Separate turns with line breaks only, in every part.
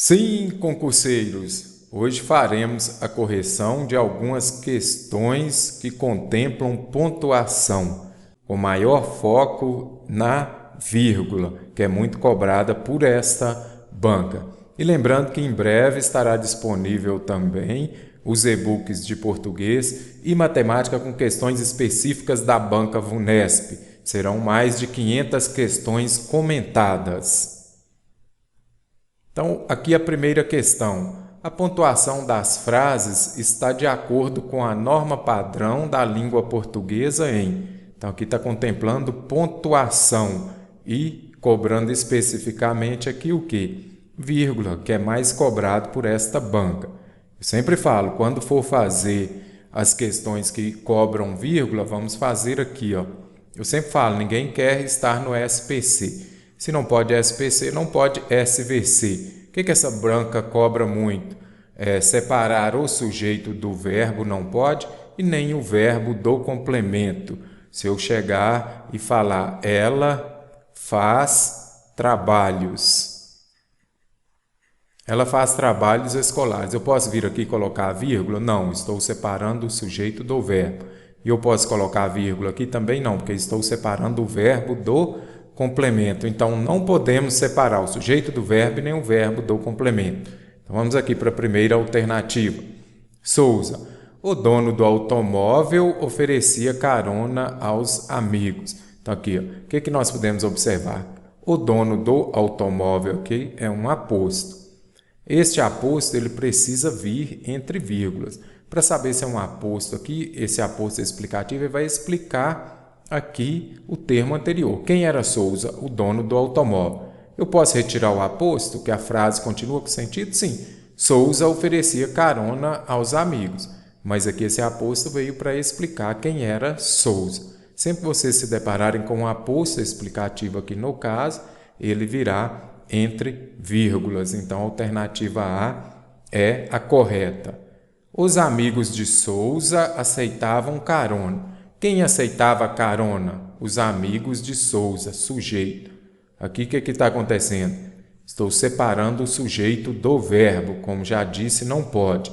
Sim, concurseiros! Hoje faremos a correção de algumas questões que contemplam pontuação, com maior foco na vírgula, que é muito cobrada por esta banca. E lembrando que em breve estará disponível também os e-books de português e matemática com questões específicas da banca VUNESP. Serão mais de 500 questões comentadas. Então, aqui a primeira questão. A pontuação das frases está de acordo com a norma padrão da língua portuguesa em... Então, aqui está contemplando pontuação e cobrando especificamente aqui o quê? Vírgula, que é mais cobrado por esta banca. Eu sempre falo, quando for fazer as questões que cobram vírgula, vamos fazer aqui, ó. Eu sempre falo, ninguém quer estar no SPC. Se não pode SPC, não pode SVC. O que essa banca cobra muito? Separar o sujeito do verbo não pode e nem o verbo do complemento. Se eu chegar e falar, ela faz trabalhos. Ela faz trabalhos escolares. Eu posso vir aqui e colocar a vírgula? Não, estou separando o sujeito do verbo. E eu posso colocar a vírgula aqui também? Não, porque estou separando o verbo do complemento. Então, não podemos separar o sujeito do verbo nem o verbo do complemento. Então, vamos aqui para a primeira alternativa. Souza, o dono do automóvel oferecia carona aos amigos. Então, aqui, ó, o que nós podemos observar? O dono do automóvel aqui é um aposto. Este aposto ele precisa vir entre vírgulas. Para saber se é um aposto aqui, esse aposto explicativo vai explicar aqui o termo anterior. Quem era Souza? O dono do automóvel. Eu posso retirar o aposto, que a frase continua com sentido? Sim. Souza oferecia carona aos amigos. Mas aqui esse aposto veio para explicar quem era Souza. Sempre que vocês se depararem com um aposto explicativo aqui no caso, ele virá entre vírgulas. Então, a alternativa A é a correta. Os amigos de Souza aceitavam carona. Quem aceitava carona? Os amigos de Souza, sujeito. Aqui o que está acontecendo? Estou separando o sujeito do verbo, como já disse, não pode.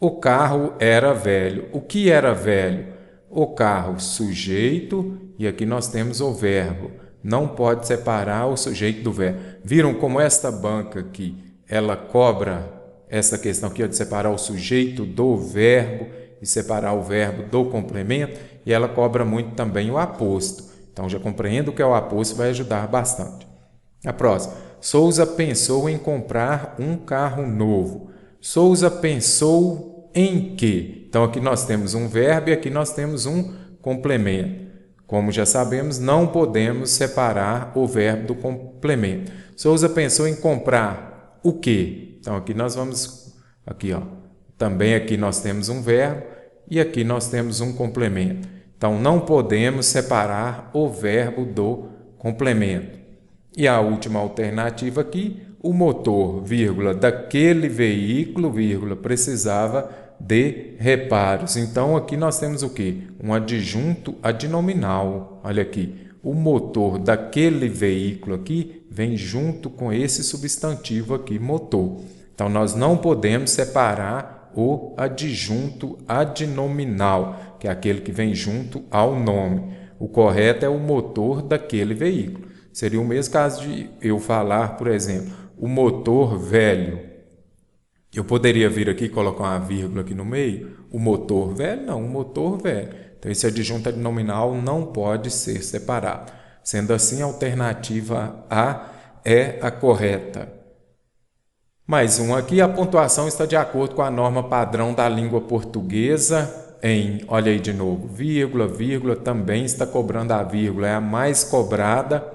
O carro era velho. O que era velho? O carro, sujeito, e aqui nós temos o verbo. Não pode separar o sujeito do verbo. Viram como esta banca aqui, ela cobra essa questão aqui de separar o sujeito do verbo e separar o verbo do complemento, e ela cobra muito também o aposto. Então, já compreendo o que é o aposto, vai ajudar bastante. A próxima. Souza pensou em comprar um carro novo. Souza pensou em quê? Então, aqui nós temos um verbo e aqui nós temos um complemento. Como já sabemos, não podemos separar o verbo do complemento. Souza pensou em comprar o quê? Então, aqui nós vamos... Aqui, ó. Também aqui nós temos um verbo e aqui nós temos um complemento. Então, não podemos separar o verbo do complemento. E a última alternativa aqui, o motor, vírgula, daquele veículo, vírgula, precisava de reparos. Então, aqui nós temos o quê? Um adjunto adnominal. Olha aqui, o motor daquele veículo aqui vem junto com esse substantivo aqui, motor. Então, nós não podemos separar o adjunto adnominal, que é aquele que vem junto ao nome. O correto é o motor daquele veículo. Seria o mesmo caso de eu falar, por exemplo, o motor velho. Eu poderia vir aqui e colocar uma vírgula aqui no meio? O motor velho? Não, o motor velho. Então, esse adjunto adnominal não pode ser separado. Sendo assim, a alternativa A é a correta. Mais um aqui, a pontuação está de acordo com a norma padrão da língua portuguesa em, olha aí de novo, vírgula, vírgula, também está cobrando a vírgula, é a mais cobrada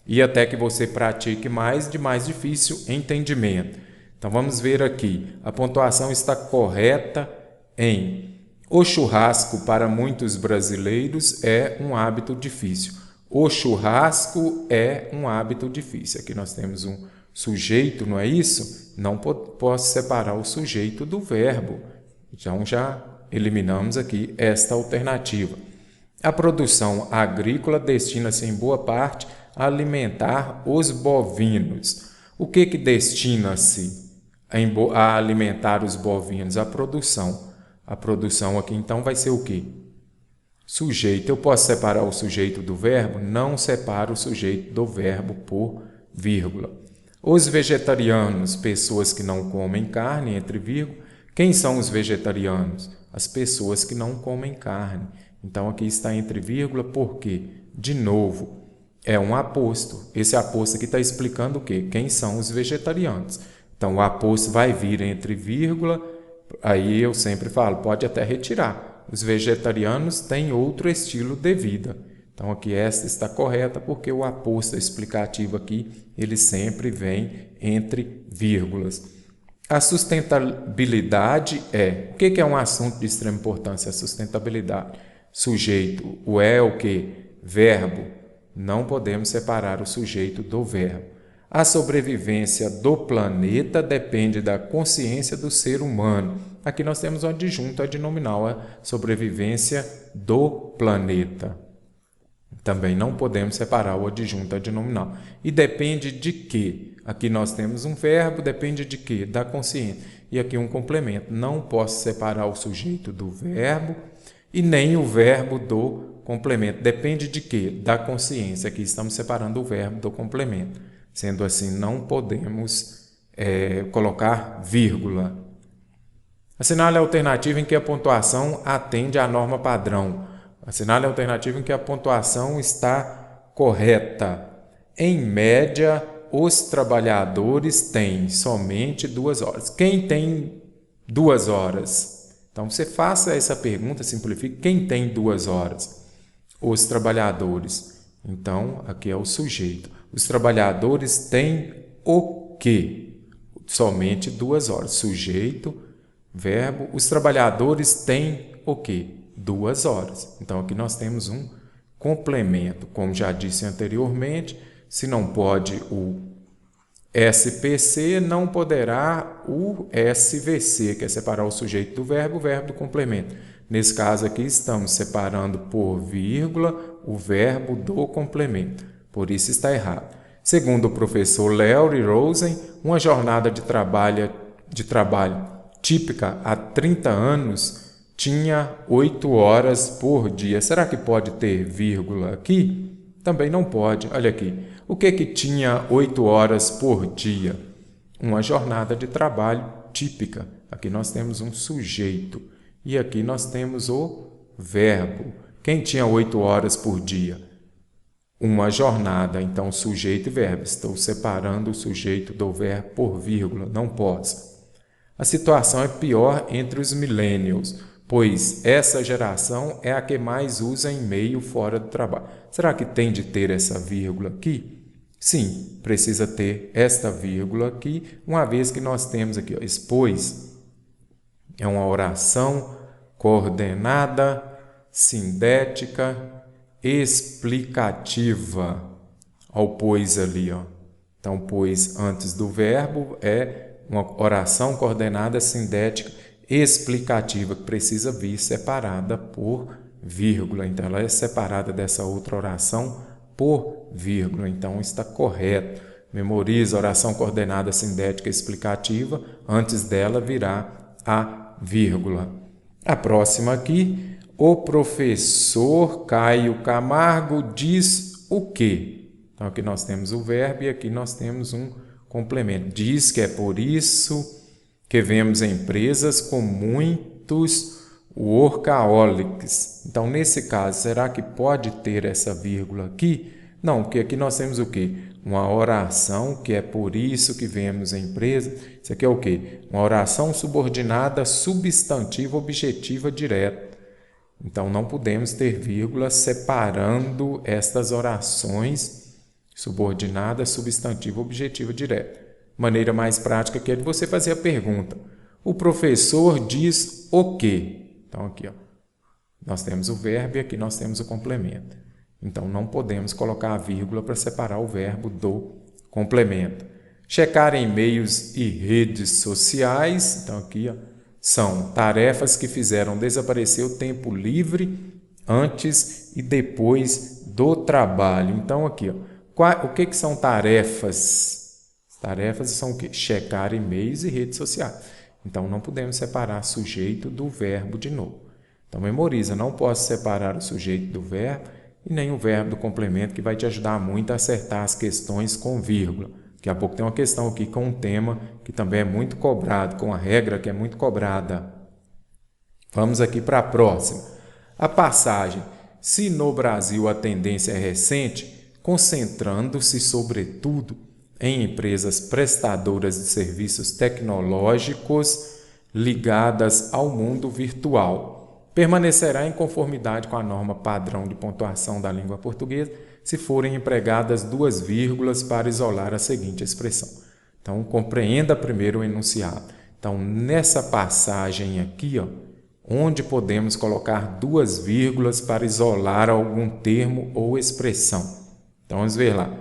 e até que você pratique mais, de mais difícil entendimento. Então, vamos ver aqui, a pontuação está correta em o churrasco para muitos brasileiros é um hábito difícil. O churrasco é um hábito difícil. Aqui nós temos um sujeito, não é isso? Não posso separar o sujeito do verbo. Então, já eliminamos aqui esta alternativa. A produção agrícola destina-se em boa parte a alimentar os bovinos. O que destina-se? a alimentar os bovinos, a produção. A produção aqui então vai ser o quê? Sujeito. Eu posso separar o sujeito do verbo? Não separo o sujeito do verbo por vírgula. Os vegetarianos, pessoas que não comem carne, entre vírgula. Quem são os vegetarianos? As pessoas que não comem carne. Então aqui está entre vírgula, por quê? De novo, é um aposto. Esse aposto aqui está explicando o quê? Quem são os vegetarianos. Então o aposto vai vir entre vírgula, aí eu sempre falo, pode até retirar. Os vegetarianos têm outro estilo de vida. Então aqui esta está correta porque o aposto explicativo aqui, ele sempre vem entre vírgulas. A sustentabilidade o que é um assunto de extrema importância? A sustentabilidade. Sujeito, o é o que? Verbo. Não podemos separar o sujeito do verbo. A sobrevivência do planeta depende da consciência do ser humano. Aqui nós temos o adjunto adnominal, a sobrevivência do planeta. Também não podemos separar o adjunto adnominal. E depende de quê? Aqui nós temos um verbo, depende de quê? Da consciência. E aqui um complemento. Não posso separar o sujeito do verbo e nem o verbo do complemento. Depende de quê? Da consciência. Aqui estamos separando o verbo do complemento. Sendo assim, não podemos colocar vírgula. Assinale a alternativa em que a pontuação atende à norma padrão. Assinale a alternativa em que a pontuação está correta. Em média, os trabalhadores têm somente 2 horas. Quem tem 2 horas? Então, você faça essa pergunta, simplifique. Quem tem 2 horas? Os trabalhadores. Então, aqui é o sujeito. Os trabalhadores têm o quê? Somente 2 horas. Sujeito, verbo. Os trabalhadores têm o quê? 2 horas. Então, aqui nós temos um complemento. Como já disse anteriormente, se não pode o SPC, não poderá o SVC, que é separar o sujeito do verbo do complemento. Nesse caso aqui, estamos separando por vírgula o verbo do complemento. Por isso está errado. Segundo o professor Larry Rosen, uma jornada de trabalho típica há 30 anos tinha 8 horas por dia. Será que pode ter vírgula aqui? Também não pode. Olha aqui. O que tinha 8 horas por dia? Uma jornada de trabalho típica. Aqui nós temos um sujeito. E aqui nós temos o verbo. Quem tinha 8 horas por dia? Uma jornada. Então, sujeito e verbo. Estou separando o sujeito do verbo por vírgula. Não posso. A situação é pior entre os millennials, pois essa geração é a que mais usa e-mail fora do trabalho. Será que tem de ter essa vírgula aqui? Sim, precisa ter esta vírgula aqui, uma vez que nós temos aqui, pois é uma oração coordenada, sindética, explicativa. Olha o pois ali, ó. Então, pois antes do verbo é uma oração coordenada, sindética, explicativa, que precisa vir separada por vírgula. Então, ela é separada dessa outra oração por vírgula. Então, está correto. Memoriza a oração coordenada, sindética, explicativa. Antes dela virá a vírgula. A próxima aqui, o professor Caio Camargo diz o quê? Então, aqui nós temos o verbo e aqui nós temos um complemento. Diz que é por isso que vemos empresas com muitos workaholics. Então, nesse caso, será que pode ter essa vírgula aqui? Não, porque aqui nós temos o quê? Uma oração que é por isso que vemos empresas. Isso aqui é o quê? Uma oração subordinada, substantiva, objetiva, direta. Então, não podemos ter vírgula separando estas orações subordinada, substantiva, objetiva, direta. Maneira mais prática que é de você fazer a pergunta. O professor diz o quê? Então, aqui, ó, nós temos o verbo e aqui nós temos o complemento. Então, não podemos colocar a vírgula para separar o verbo do complemento. Checar e-mails e redes sociais. Então, aqui, ó, são tarefas que fizeram desaparecer o tempo livre antes e depois do trabalho. Então, aqui, ó, o que são tarefas? Tarefas são o quê? Checar e-mails e redes sociais. Então, não podemos separar sujeito do verbo de novo. Então, memoriza, não posso separar o sujeito do verbo e nem o verbo do complemento, que vai te ajudar muito a acertar as questões com vírgula. Daqui a pouco tem uma questão aqui com um tema que também é muito cobrado, com a regra que é muito cobrada. Vamos aqui para a próxima. A passagem, se no Brasil a tendência é recente, concentrando-se sobretudo em empresas prestadoras de serviços tecnológicos ligadas ao mundo virtual, permanecerá em conformidade com a norma padrão de pontuação da língua portuguesa se forem empregadas duas vírgulas para isolar a seguinte expressão. Então, compreenda primeiro o enunciado. Então, nessa passagem aqui, onde podemos colocar duas vírgulas para isolar algum termo ou expressão. Então, vamos ver lá.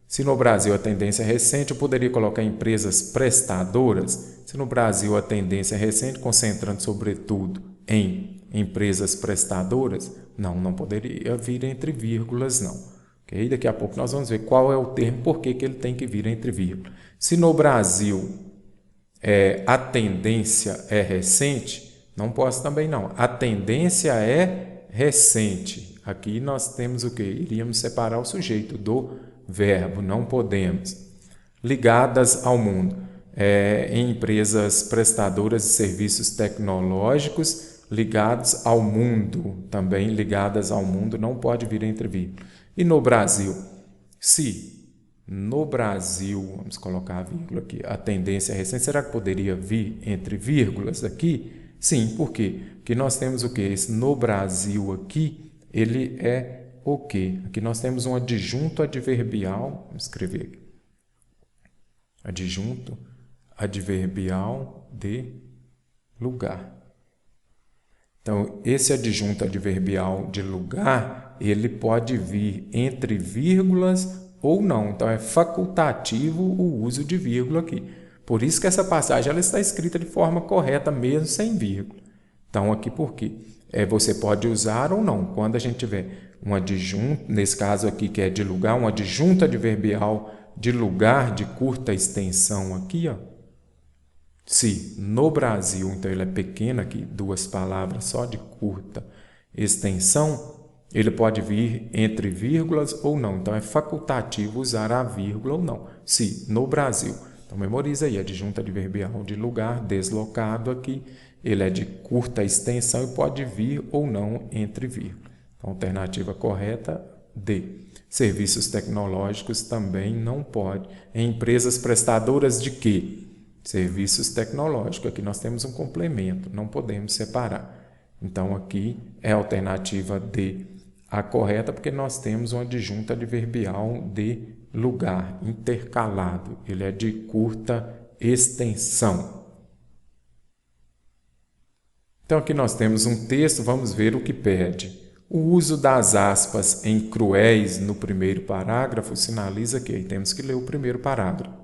Se no Brasil a tendência é recente, eu poderia colocar empresas prestadoras. Se no Brasil a tendência é recente, concentrando sobretudo em empresas prestadoras, não poderia vir entre vírgulas, não. Okay? Daqui a pouco nós vamos ver qual é o termo, por que ele tem que vir entre vírgulas. Se no Brasil a tendência é recente, não posso também não. A tendência é recente. Aqui nós temos o quê? Iríamos separar o sujeito do verbo, não podemos. Ligadas ao mundo. Em empresas prestadoras de serviços tecnológicos, ligados ao mundo. Também ligadas ao mundo, não pode vir entre vírgulas. E no Brasil? Se no Brasil, vamos colocar a vírgula aqui, a tendência é recente, será que poderia vir entre vírgulas aqui? Sim, por quê? Porque nós temos o quê? Esse no Brasil aqui, ele é o quê? Aqui nós temos um adjunto adverbial, vamos escrever aqui. Adjunto adverbial de lugar. Então, esse adjunto adverbial de lugar, ele pode vir entre vírgulas ou não. Então, é facultativo o uso de vírgula aqui. Por isso que essa passagem ela está escrita de forma correta, mesmo sem vírgula. Então, aqui por quê? Você pode usar ou não. Quando a gente tiver um adjunto, nesse caso aqui que é de lugar, um adjunto adverbial de lugar de curta extensão aqui, se no Brasil, então ele é pequeno aqui, duas palavras só de curta extensão, ele pode vir entre vírgulas ou não. Então, é facultativo usar a vírgula ou não. Se no Brasil. Então, memoriza aí, adjunto adverbial de lugar, deslocado aqui, ele é de curta extensão e pode vir ou não entre vírgulas. Então, alternativa correta, D. Serviços tecnológicos também não pode. Em empresas prestadoras de quê? Serviços tecnológicos. Aqui nós temos um complemento, não podemos separar. Então, aqui é a alternativa D, a correta, porque nós temos um adjunto adverbial de lugar, intercalado. Ele é de curta extensão. Então, aqui nós temos um texto, vamos ver o que pede. O uso das aspas em cruéis no primeiro parágrafo sinaliza que temos que ler o primeiro parágrafo.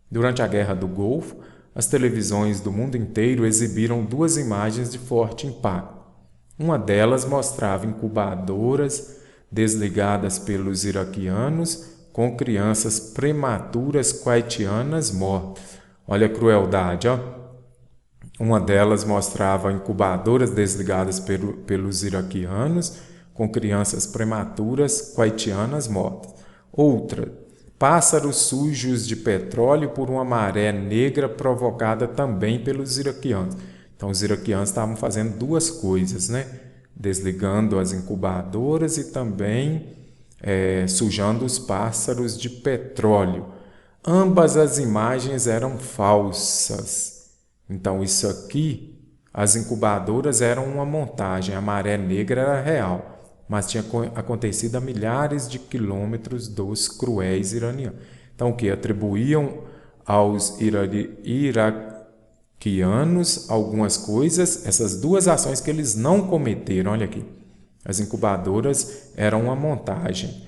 Durante a Guerra do Golfo, as televisões do mundo inteiro exibiram duas imagens de forte impacto. Uma delas mostrava incubadoras desligadas pelos iraquianos com crianças prematuras kuwaitianas mortas. Olha a crueldade, Uma delas mostrava incubadoras desligadas pelos iraquianos com crianças prematuras kuwaitianas mortas. Outra, pássaros sujos de petróleo por uma maré negra provocada também pelos iraquianos. Então, os iraquianos estavam fazendo duas coisas, desligando as incubadoras e também sujando os pássaros de petróleo. Ambas as imagens eram falsas. Então, isso aqui, as incubadoras eram uma montagem, a maré negra era real, mas tinha acontecido a milhares de quilômetros dos cruéis iranianos. Então, o que? Atribuíam aos iraquianos algumas coisas, essas duas ações que eles não cometeram. Olha aqui, as incubadoras eram uma montagem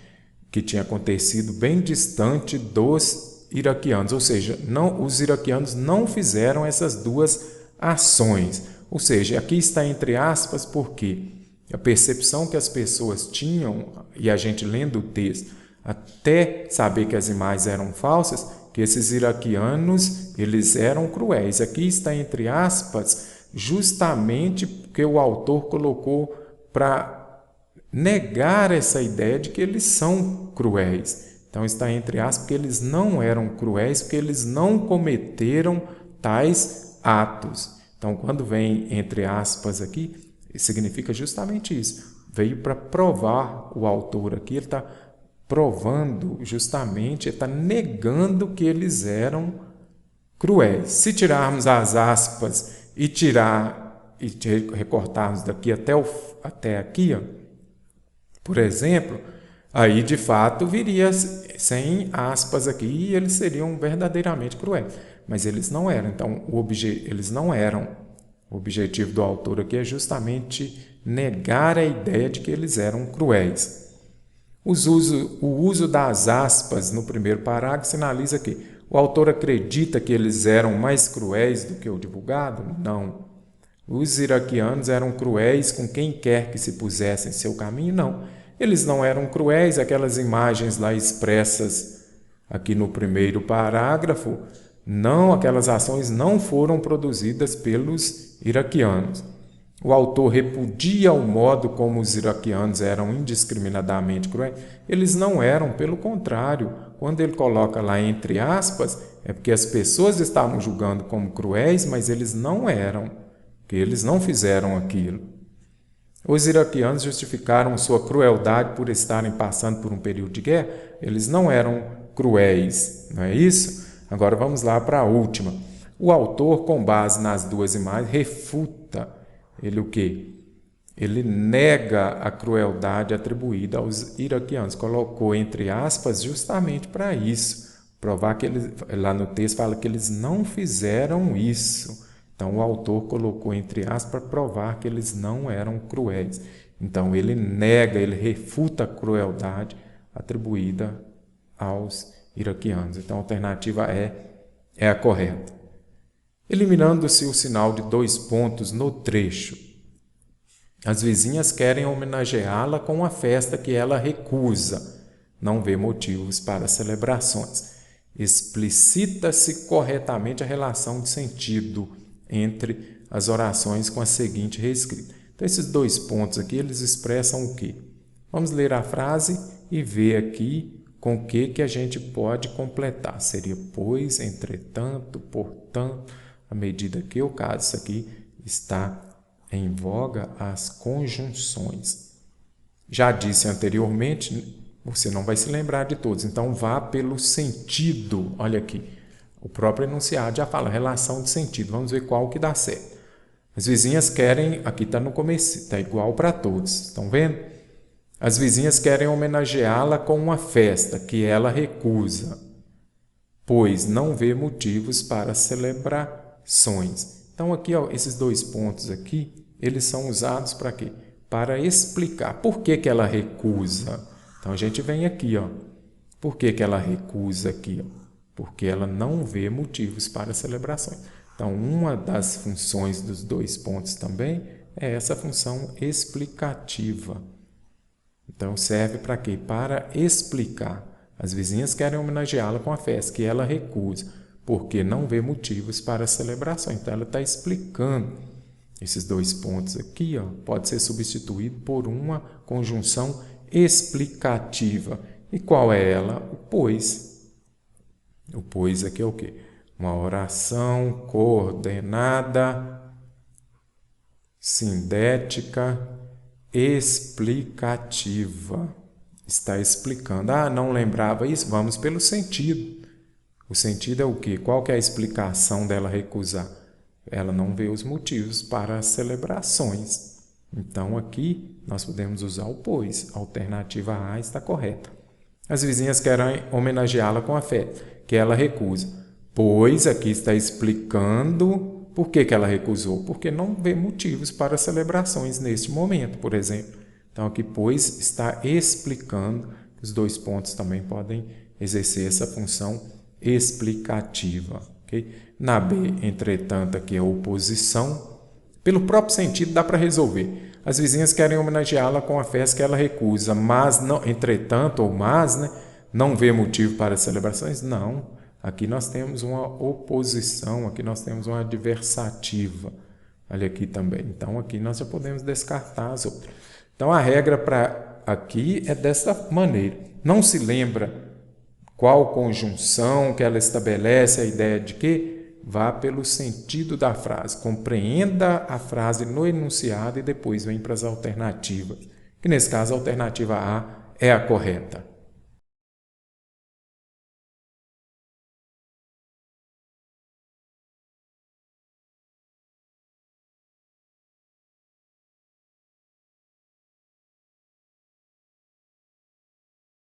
que tinha acontecido bem distante dos iraquianos, ou seja, os iraquianos não fizeram essas duas ações. Ou seja, aqui está entre aspas porque a percepção que as pessoas tinham, e a gente lendo o texto, até saber que as imagens eram falsas, que esses iraquianos, eles eram cruéis. Aqui está entre aspas, justamente porque o autor colocou para negar essa ideia de que eles são cruéis. Então está entre aspas porque eles não eram cruéis, porque eles não cometeram tais atos. Então quando vem entre aspas aqui, significa justamente isso. Veio para provar o autor aqui, ele está provando justamente, ele está negando que eles eram cruéis. Se tirarmos as aspas e recortarmos daqui até aqui, ó, por exemplo, aí de fato viria sem aspas aqui e eles seriam verdadeiramente cruéis. Mas eles não eram. Então eles não eram. O objetivo do autor aqui é justamente negar a ideia de que eles eram cruéis. O uso das aspas no primeiro parágrafo sinaliza que o autor acredita que eles eram mais cruéis do que o divulgado? Não. Os iraquianos eram cruéis com quem quer que se pusesse em seu caminho? Não. Eles não eram cruéis, aquelas imagens lá expressas aqui no primeiro parágrafo, não, aquelas ações não foram produzidas pelos iraquianos. O autor repudia o modo como os iraquianos eram indiscriminadamente cruéis. Eles não eram, pelo contrário. Quando ele coloca lá entre aspas, é porque as pessoas estavam julgando como cruéis, mas eles não eram, porque eles não fizeram aquilo. Os iraquianos justificaram sua crueldade por estarem passando por um período de guerra. Eles não eram cruéis, não é isso? Agora vamos lá para a última. O autor, com base nas duas imagens, refuta. Ele o quê? Ele nega a crueldade atribuída aos iraquianos. Colocou entre aspas justamente para isso. Provar que eles, lá no texto fala que eles não fizeram isso. Então o autor colocou entre aspas para provar que eles não eram cruéis. Então ele nega, ele refuta a crueldade atribuída aos iraquianos. Então a alternativa é a correta. Eliminando-se o sinal de 2 pontos no trecho. As vizinhas querem homenageá-la com uma festa que ela recusa. Não vê motivos para celebrações. Explicita-se corretamente a relação de sentido entre as orações com a seguinte reescrita. Então, esses 2 pontos aqui, eles expressam o quê? Vamos ler a frase e ver aqui com o que a gente pode completar. Seria pois, entretanto, portanto, à medida que o caso, isso aqui está em voga, as conjunções. Já disse anteriormente, você não vai se lembrar de todos, então vá pelo sentido. Olha aqui, o próprio enunciado já fala relação de sentido. Vamos ver qual que dá certo. As vizinhas querem, aqui está no começo, está igual para todos, estão vendo? As vizinhas querem homenageá-la com uma festa que ela recusa, pois não vê motivos para celebrações. Então aqui, ó, esses 2 pontos aqui, eles são usados para quê? Para explicar por que ela recusa. Então a gente vem aqui, ó. Por que ela recusa aqui? Ó? Porque ela não vê motivos para celebrações. Então uma das funções dos 2 pontos também é essa função explicativa. Então serve para quê? Para explicar. As vizinhas querem homenageá-la com a festa que ela recusa, porque não vê motivos para a celebração. Então ela está explicando esses 2 pontos aqui, ó, pode ser substituído por uma conjunção explicativa. E qual é ela? O pois. O pois aqui é o quê? Uma oração coordenada, sindética, explicativa. Está explicando. Ah, não lembrava isso? Vamos pelo sentido. O sentido é o quê? Qual que é a explicação dela recusar? Ela não vê os motivos para as celebrações. Então, aqui nós podemos usar o pois. A alternativa A está correta. As vizinhas querem homenageá-la com a fé, que ela recusa. Pois, aqui está explicando por que ela recusou. Porque não vê motivos para celebrações neste momento, por exemplo. Então, aqui, pois, está explicando. Os 2 pontos também podem exercer essa função explicativa. Okay? Na B, entretanto, aqui é oposição. Pelo próprio sentido, dá para resolver. As vizinhas querem homenageá-la com a festa que ela recusa, mas, não, entretanto, ou mas, né, não vê motivo para celebrações? Não. Aqui nós temos uma oposição, aqui nós temos uma adversativa. Olha aqui também. Então, aqui nós já podemos descartar as outras. Então, a regra para aqui é desta maneira. Não se lembra qual conjunção que ela estabelece, a ideia de que vá pelo sentido da frase. Compreenda a frase no enunciado e depois vem para as alternativas. Que nesse caso, a alternativa A é a correta.